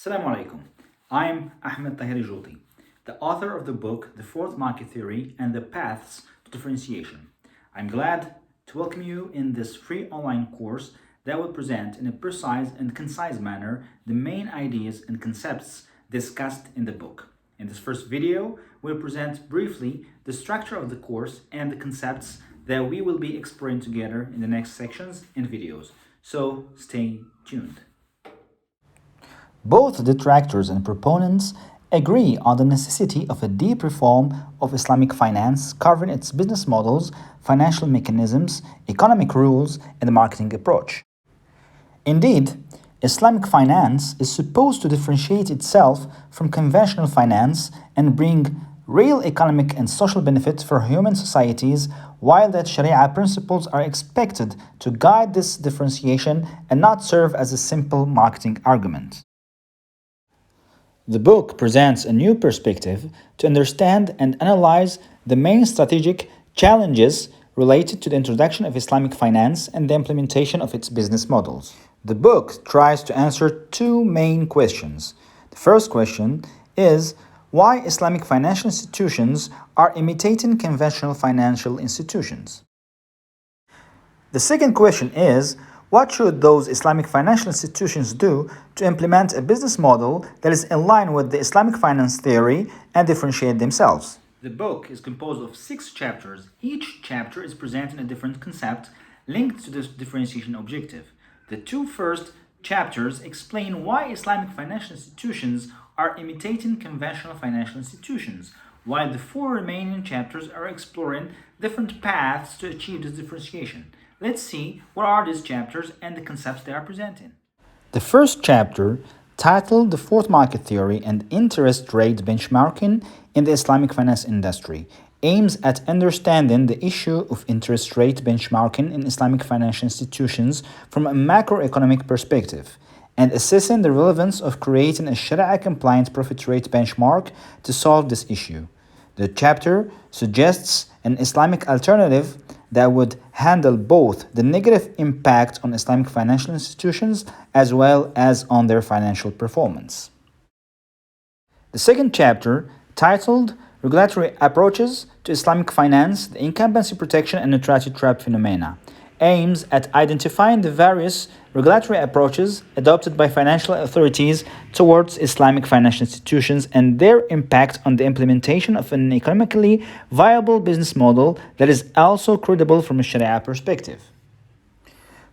Assalamu alaikum. I'm Ahmed TAHIRI Jouti, the author of the book The Fourth Market Theory and the Paths to Differentiation. I'm glad to welcome you in this free online course that will present in a precise and concise manner the main ideas and concepts discussed in the book. In this first video, we'll present briefly the structure of the course and the concepts that we will be exploring together in the next sections and videos. So stay tuned. Both detractors and proponents agree on the necessity of a deep reform of Islamic finance covering its business models, financial mechanisms, economic rules, and the marketing approach. Indeed, Islamic finance is supposed to differentiate itself from conventional finance and bring real economic and social benefits for human societies, while that Sharia principles are expected to guide this differentiation and not serve as a simple marketing argument. The book presents a new perspective to understand and analyze the main strategic challenges related to the introduction of Islamic finance and the implementation of its business models. The book tries to answer two main questions. The first question is why Islamic financial institutions are imitating conventional financial institutions. The second question is what should those Islamic financial institutions do to implement a business model that is in line with the Islamic finance theory and differentiate themselves? The book is composed of 6 chapters. Each chapter is presenting a different concept linked to this differentiation objective. The 2 first chapters explain why Islamic financial institutions are imitating conventional financial institutions, while the 4 remaining chapters are exploring different paths to achieve this differentiation. Let's see what are these chapters and the concepts they are presenting. The first chapter, titled The Fourth Market Theory and Interest Rate Benchmarking in the Islamic Finance Industry, aims at understanding the issue of interest rate benchmarking in Islamic financial institutions from a macroeconomic perspective and assessing the relevance of creating a Sharia-compliant profit rate benchmark to solve this issue. The chapter suggests an Islamic alternative that would handle both the negative impact on Islamic financial institutions as well as on their financial performance. The second chapter, titled Regulatory Approaches to Islamic Finance, the Incumbency Protection and Neutrality Trap Phenomena, aims at identifying the various regulatory approaches adopted by financial authorities towards Islamic financial institutions and their impact on the implementation of an economically viable business model that is also credible from a Sharia perspective.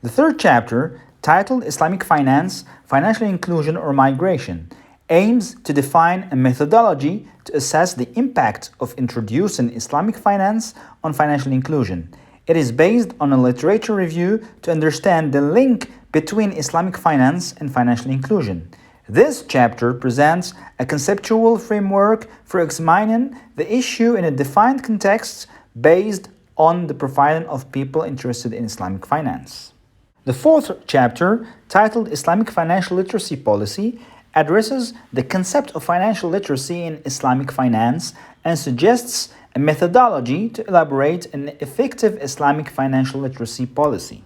The third chapter, titled Islamic Finance, Financial Inclusion or Migration, aims to define a methodology to assess the impact of introducing Islamic finance on financial inclusion. It is based on a literature review to understand the link between Islamic finance and financial inclusion. This chapter presents a conceptual framework for examining the issue in a defined context based on the profiling of people interested in Islamic finance. The fourth chapter, titled Islamic Financial Literacy Policy, addresses the concept of financial literacy in Islamic finance and suggests a methodology to elaborate an effective Islamic financial literacy policy.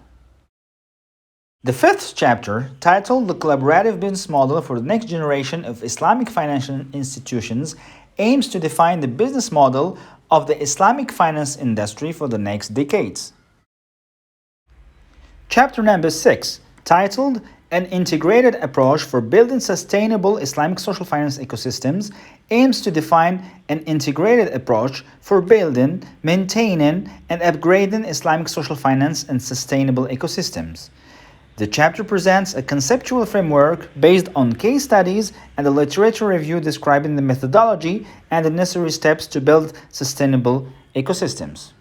The fifth chapter, titled The Collaborative Business Model for the Next Generation of Islamic Financial Institutions, aims to define the business model of the Islamic finance industry for the next decades. Chapter number 6, titled An Integrated Approach for Building Sustainable Islamic Social Finance Ecosystems, aims to define an integrated approach for building, maintaining, and upgrading Islamic social finance and sustainable ecosystems. The chapter presents a conceptual framework based on case studies and a literature review describing the methodology and the necessary steps to build sustainable ecosystems.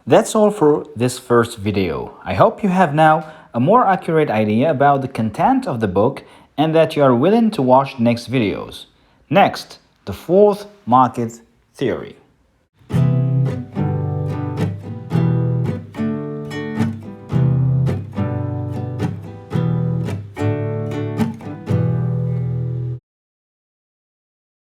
That's all for this first video. I hope you have now a more accurate idea about the content of the book and that you are willing to watch next videos. Next, the fourth market theory.